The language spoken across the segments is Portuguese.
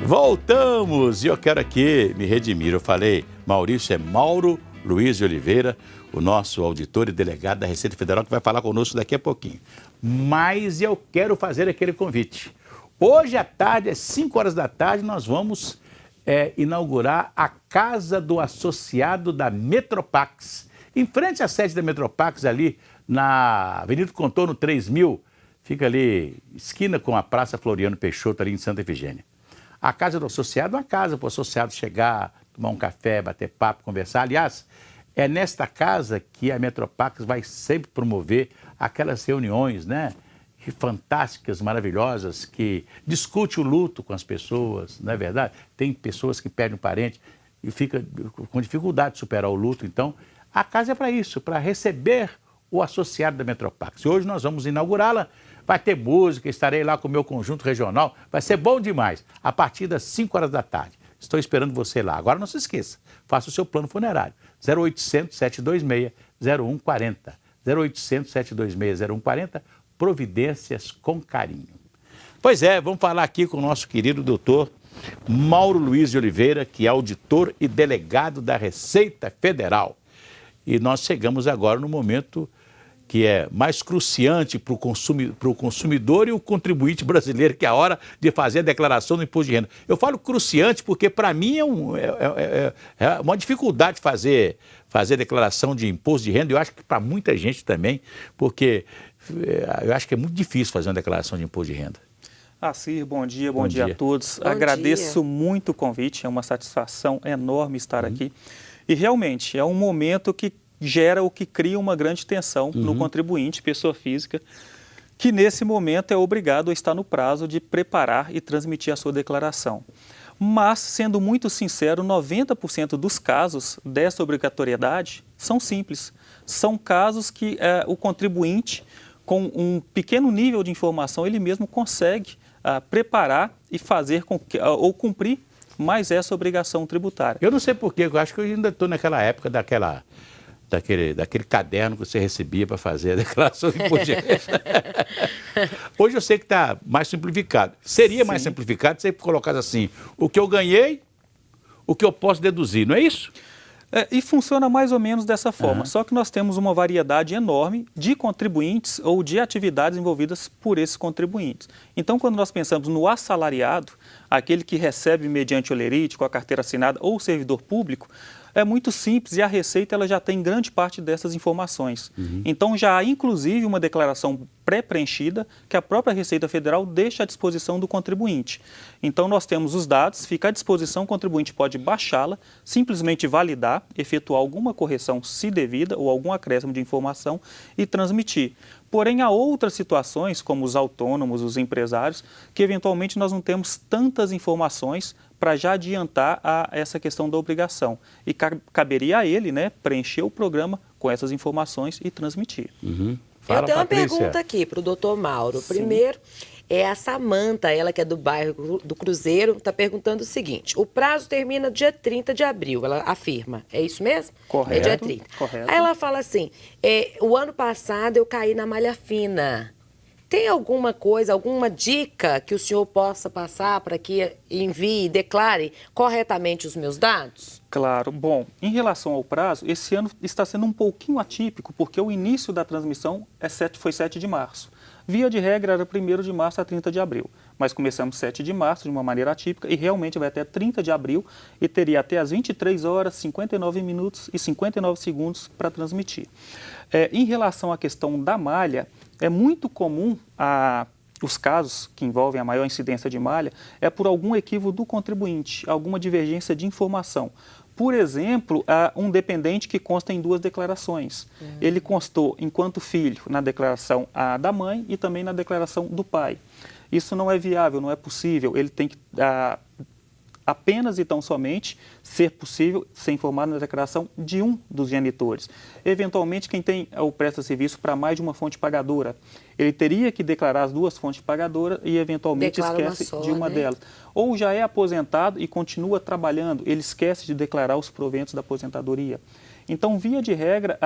Voltamos! E eu quero aqui me redimir. Eu falei, Maurício é Mauro Luiz de Oliveira, o nosso auditor e delegado da Receita Federal, que vai falar conosco daqui a pouquinho. Mas eu quero fazer aquele convite. Hoje à tarde, às 5 horas da tarde, nós vamos inaugurar a Casa do Associado da Metropax. Em frente à sede da Metropax, ali na Avenida Contorno 3000, fica ali, esquina com a Praça Floriano Peixoto, ali em Santa Efigênia. A Casa do Associado é uma casa para o associado chegar, tomar um café, bater papo, conversar. Aliás, é nesta casa que a Metropax vai sempre promover aquelas reuniões, né? Fantásticas, maravilhosas, que discute o luto com as pessoas, não é verdade? Tem pessoas que perdem um parente e fica com dificuldade de superar o luto. Então, a casa é para isso, para receber o associado da Metropax. E hoje nós vamos inaugurá-la. Vai ter música, estarei lá com o meu conjunto regional. Vai ser bom demais, a partir das 5 horas da tarde. Estou esperando você lá. Agora não se esqueça, faça o seu plano funerário. 0800 726 0140. 0800 726 0140. Providências com carinho. Pois é, vamos falar aqui com o nosso querido doutor Mauro Luiz de Oliveira, que é auditor e delegado da Receita Federal. E nós chegamos agora no momento que é mais cruciante para o consumidor e o contribuinte brasileiro, que é a hora de fazer a declaração do imposto de renda. Eu falo cruciante porque, para mim, é uma dificuldade fazer declaração de imposto de renda. Eu acho que para muita gente também, porque eu acho que é muito difícil fazer uma declaração de imposto de renda. Cir, bom dia a todos. Agradeço muito o convite, é uma satisfação enorme estar aqui. E realmente é um momento que gera o que cria uma grande tensão no contribuinte, pessoa física, que nesse momento é obrigado a estar no prazo de preparar e transmitir a sua declaração. Mas, sendo muito sincero, 90% dos casos dessa obrigatoriedade são simples. São casos que o contribuinte, com um pequeno nível de informação, ele mesmo consegue preparar e fazer ou cumprir mais essa obrigação tributária. Eu não sei porquê, eu acho que eu ainda estou naquela época daquele caderno que você recebia para fazer a declaração de imposto de renda. Hoje eu sei que está mais simplificado. Seria mais simplificado se você colocasse assim, o que eu ganhei, o que eu posso deduzir, não é isso? E funciona mais ou menos dessa forma, só que nós temos uma variedade enorme de contribuintes ou de atividades envolvidas por esses contribuintes. Então, quando nós pensamos no assalariado, aquele que recebe mediante holerite, com a carteira assinada ou servidor público, é muito simples e a Receita ela já tem grande parte dessas informações. Então, já há inclusive uma declaração pré-preenchida que a própria Receita Federal deixa à disposição do contribuinte. Então, nós temos os dados, fica à disposição, o contribuinte pode baixá-la, simplesmente validar, efetuar alguma correção se devida ou algum acréscimo de informação e transmitir. Porém, há outras situações, como os autônomos, os empresários, que eventualmente nós não temos tantas informações para já adiantar essa questão da obrigação. E caberia a ele, né, preencher o programa com essas informações e transmitir. Fala, eu tenho uma pergunta aqui para o doutor Mauro. Primeiro, a Samanta, ela que é do bairro do Cruzeiro, está perguntando o seguinte: o prazo termina dia 30 de abril, ela afirma. É isso mesmo? Correto. É dia 30. Correto. Aí ela fala assim, o ano passado eu caí na malha fina. Tem alguma coisa, alguma dica que o senhor possa passar para que envie e declare corretamente os meus dados? Claro. Bom, em relação ao prazo, esse ano está sendo um pouquinho atípico, porque o início da transmissão foi 7 de março. Via de regra, era 1º de março a 30 de abril. Mas começamos 7 de março, de uma maneira atípica, e realmente vai até 30 de abril, e teria até as 23 horas, 59 minutos e 59 segundos para transmitir. Em relação à questão da malha, é muito comum os casos que envolvem a maior incidência de malha por algum equívoco do contribuinte, alguma divergência de informação. Por exemplo, um dependente que consta em 2 declarações. Ele constou enquanto filho na declaração da mãe e também na declaração do pai. Isso não é viável, não é possível. Ele tem que apenas e tão somente ser possível ser informado na declaração de um dos genitores. Eventualmente, quem tem ou presta serviço para mais de uma fonte pagadora, ele teria que declarar as 2 fontes pagadoras e eventualmente esquece de uma delas. Ou já é aposentado e continua trabalhando, ele esquece de declarar os proventos da aposentadoria. Então, via de regra,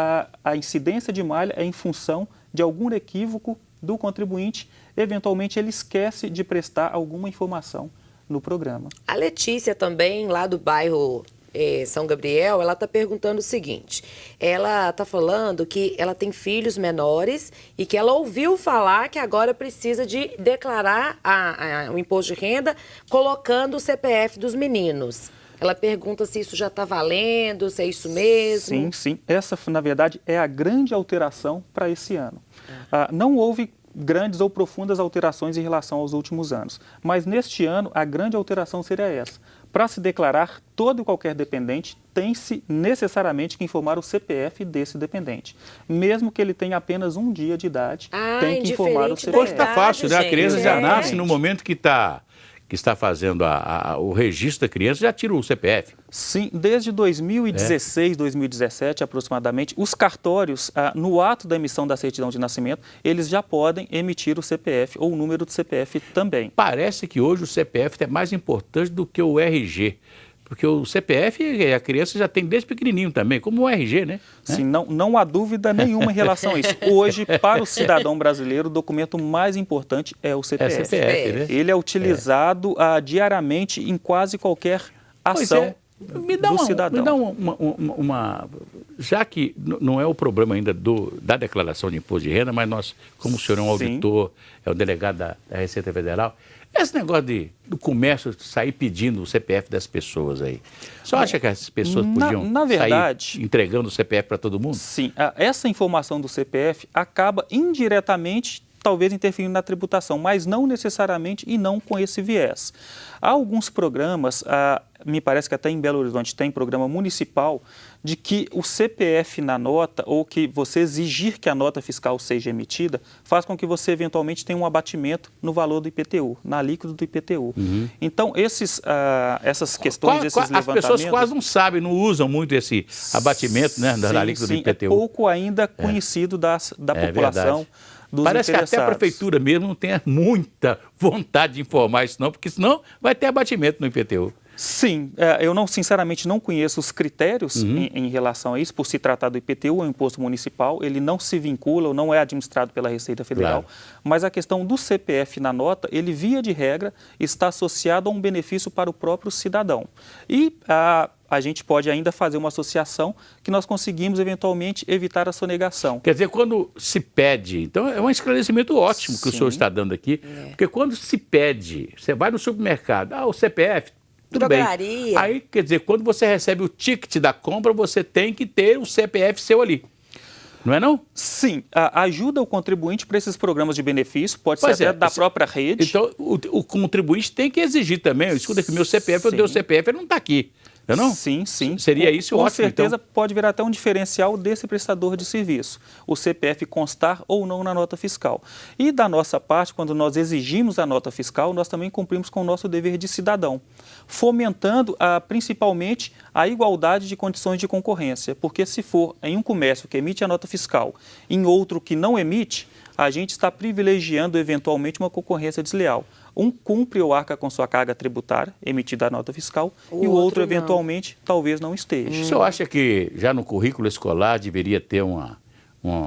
a incidência de malha é em função de algum equívoco do contribuinte, eventualmente ele esquece de prestar alguma informação no programa. A Letícia também, lá do bairro São Gabriel, ela está perguntando o seguinte, ela está falando que ela tem filhos menores e que ela ouviu falar que agora precisa de declarar o imposto de renda colocando o CPF dos meninos. Ela pergunta se isso já está valendo, se é isso mesmo. Sim, sim. Essa, na verdade, é a grande alteração para esse ano. Não houve grandes ou profundas alterações em relação aos últimos anos, mas neste ano a grande alteração seria essa. Para se declarar, todo e qualquer dependente tem-se necessariamente que informar o CPF desse dependente. Mesmo que ele tenha apenas um dia de idade, tem que informar o CPF. Hoje está fácil, né? A criança já nasce no Exatamente. momento que está fazendo o registro da criança, já tira o CPF. Sim, desde 2016, 2017 aproximadamente, os cartórios, no ato da emissão da certidão de nascimento, eles já podem emitir o CPF ou o número do CPF também. Parece que hoje o CPF é mais importante do que o RG. Porque o CPF a criança já tem desde pequenininho também, como o RG, né? Sim, não há dúvida nenhuma em relação a isso. Hoje, para o cidadão brasileiro, o documento mais importante é o CPF. É CPF, né? Ele é utilizado diariamente em quase qualquer ação do cidadão. Me dá uma... Já que não é o problema ainda da declaração de imposto de renda, mas nós, como o senhor é um auditor, é o delegado da Receita Federal, esse negócio do comércio sair pedindo o CPF das pessoas aí, você acha que as pessoas podiam na verdade, sair entregando o CPF para todo mundo? Sim, essa informação do CPF acaba indiretamente talvez interferindo na tributação, mas não necessariamente e não com esse viés. Há alguns programas, me parece que até em Belo Horizonte tem programa municipal, de que o CPF na nota, ou que você exigir que a nota fiscal seja emitida, faz com que você eventualmente tenha um abatimento no valor do IPTU, na alíquota do IPTU. Então, essas questões, esses levantamentos... As pessoas quase não sabem, não usam muito esse abatimento, né, da alíquota do IPTU. É pouco ainda conhecido da população. Verdade. Parece que até a prefeitura mesmo não tem muita vontade de informar isso não, porque senão vai ter abatimento no IPTU. Sim, eu sinceramente não conheço os critérios em relação a isso, por se tratar do IPTU, é um imposto municipal, ele não se vincula ou não é administrado pela Receita Federal, mas a questão do CPF na nota, ele via de regra está associado a um benefício para o próprio cidadão. E a gente pode ainda fazer uma associação que nós conseguimos eventualmente evitar a sonegação. Quer dizer, quando se pede, então é um esclarecimento ótimo que o senhor está dando aqui, porque quando se pede, você vai no supermercado, o CPF, tudo bem. Aí, quer dizer, quando você recebe o ticket da compra, você tem que ter o CPF seu ali. Não é não? Sim, ajuda o contribuinte para esses programas de benefício, pode ser até da própria rede. Então, o contribuinte tem que exigir também, escuta que meu CPF, eu dei o CPF, ele não está aqui. Não? Sim, sim. Seria isso ótimo, com certeza então? Pode virar até um diferencial desse prestador de serviço, o CPF constar ou não na nota fiscal. E da nossa parte, quando nós exigimos a nota fiscal, nós também cumprimos com o nosso dever de cidadão, fomentando principalmente a igualdade de condições de concorrência, porque se for em um comércio que emite a nota fiscal, em outro que não emite, a gente está privilegiando eventualmente uma concorrência desleal. Um cumpre ou arca com sua carga tributária, emitida a nota fiscal, e o outro eventualmente, talvez não esteja. O senhor acha que já no currículo escolar deveria ter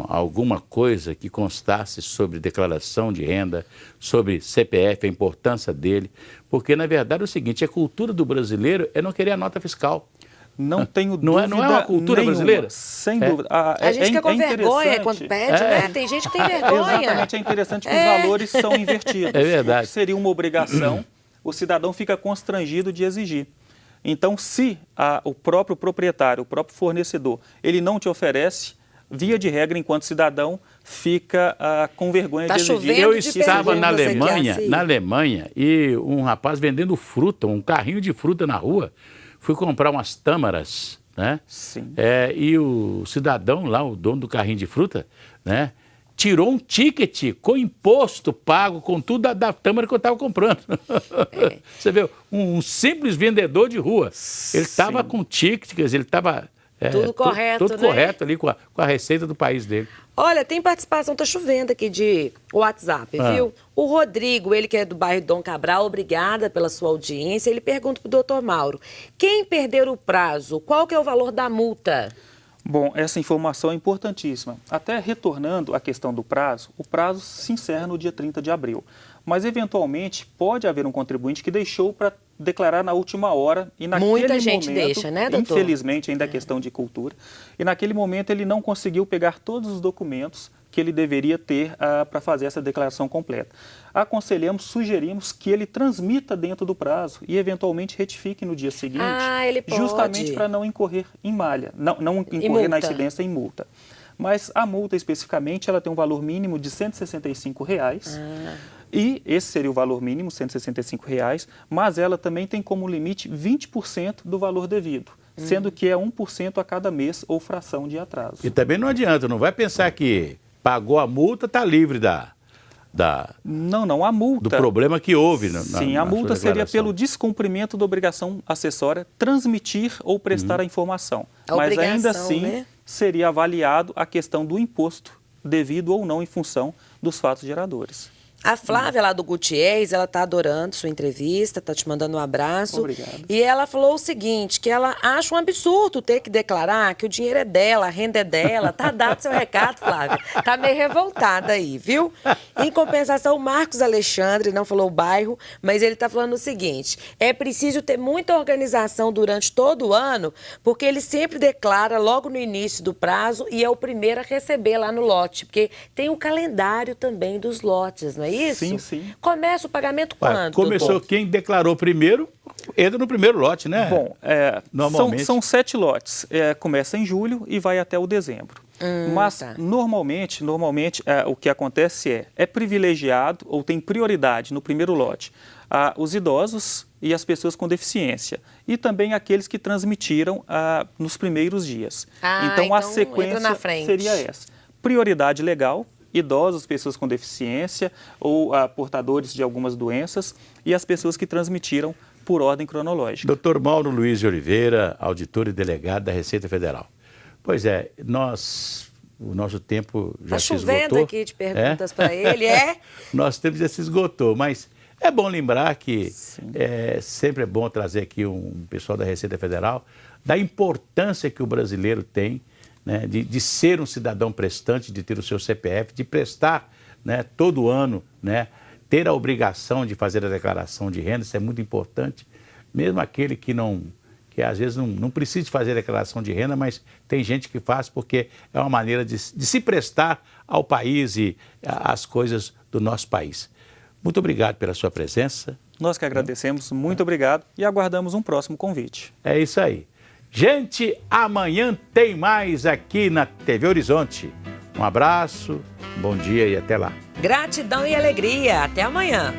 alguma coisa que constasse sobre declaração de renda, sobre CPF, a importância dele? Porque, na verdade, é o seguinte, a cultura do brasileiro é não querer a nota fiscal. Não tenho dúvida Não é uma cultura nenhuma, brasileira? Sem dúvida. A gente fica com vergonha quando pede, né? Tem gente que tem vergonha. Exatamente, é interessante que os valores são invertidos. É verdade. O que seria uma obrigação, o cidadão fica constrangido de exigir. Então, se o próprio proprietário, o próprio fornecedor, ele não te oferece, via de regra, enquanto cidadão, fica com vergonha de exigir. Eu estava na Alemanha e um rapaz vendendo fruta, um carrinho de fruta na rua. Fui comprar umas tâmaras, né? Sim. E o cidadão lá, o dono do carrinho de fruta, né? Tirou um ticket com imposto pago, com tudo da tâmara que eu estava comprando. Você vê, um simples vendedor de rua. Ele estava com ticket, quer dizer, ele estava... tudo correto, tudo correto ali com a receita do país dele. Olha, tem participação, tá chovendo aqui de WhatsApp, viu? O Rodrigo, ele que é do bairro Dom Cabral, obrigada pela sua audiência. Ele pergunta pro doutor Mauro, quem perder o prazo, qual que é o valor da multa? Bom, essa informação é importantíssima. Até retornando à questão do prazo, o prazo se encerra no dia 30 de abril. Mas, eventualmente, pode haver um contribuinte que deixou para declarar na última hora e naquele Muita gente momento, deixa, né, doutor? infelizmente, ainda é questão de cultura, e naquele momento ele não conseguiu pegar todos os documentos que ele deveria ter para fazer essa declaração completa. Aconselhamos, sugerimos que ele transmita dentro do prazo e, eventualmente, retifique no dia seguinte, ele pode. justamente para não incorrer em malha, não incorrer na incidência em multa. Mas a multa, especificamente, ela tem um valor mínimo de R$ 165. E esse seria o valor mínimo, R$ 165, mas ela também tem como limite 20% do valor devido, sendo que é 1% a cada mês ou fração de atraso. E também não adianta, não vai pensar que pagou a multa, está livre Não, a multa... do problema que houve. Sim, a multa seria pelo descumprimento da obrigação acessória transmitir ou prestar a informação. Mas ainda assim, né, seria avaliado a questão do imposto devido ou não em função dos fatos geradores. A Flávia lá do Gutierrez, ela tá adorando sua entrevista, tá te mandando um abraço. Obrigado. E ela falou o seguinte, que ela acha um absurdo ter que declarar que o dinheiro é dela, a renda é dela. Tá dado seu recado, Flávia. Tá meio revoltada aí, viu? Em compensação, o Marcos Alexandre não falou o bairro, mas ele tá falando o seguinte, é preciso ter muita organização durante todo o ano, porque ele sempre declara logo no início do prazo e é o primeiro a receber lá no lote, porque tem o calendário também dos lotes, não é isso? Sim, sim. Começa o pagamento quando, começou, doutor? quem declarou primeiro, entra no primeiro lote, né? Bom, normalmente são 7 lotes. Começa em julho e vai até o dezembro. Mas, normalmente o que acontece é privilegiado ou tem prioridade no primeiro lote os idosos e as pessoas com deficiência. E também aqueles que transmitiram nos primeiros dias. Então, a sequência seria essa. Prioridade legal, idosos, pessoas com deficiência ou portadores de algumas doenças e as pessoas que transmitiram por ordem cronológica. Dr. Mauro Luiz de Oliveira, auditor e delegado da Receita Federal. Pois é, o nosso tempo já se esgotou. Está chovendo aqui de perguntas para ele, Nosso tempo já se esgotou, mas é bom lembrar que sempre é bom trazer aqui um pessoal da Receita Federal, da importância que o brasileiro tem, né, de ser um cidadão prestante, de ter o seu CPF, de prestar, né, todo ano, né, ter a obrigação de fazer a declaração de renda, isso é muito importante. Mesmo aquele que às vezes não precisa fazer a declaração de renda, mas tem gente que faz porque é uma maneira de se prestar ao país e às coisas do nosso país. Muito obrigado pela sua presença. Nós que agradecemos, muito obrigado e aguardamos um próximo convite. É isso aí. Gente, amanhã tem mais aqui na TV Horizonte. Um abraço, bom dia e até lá. Gratidão e alegria. Até amanhã.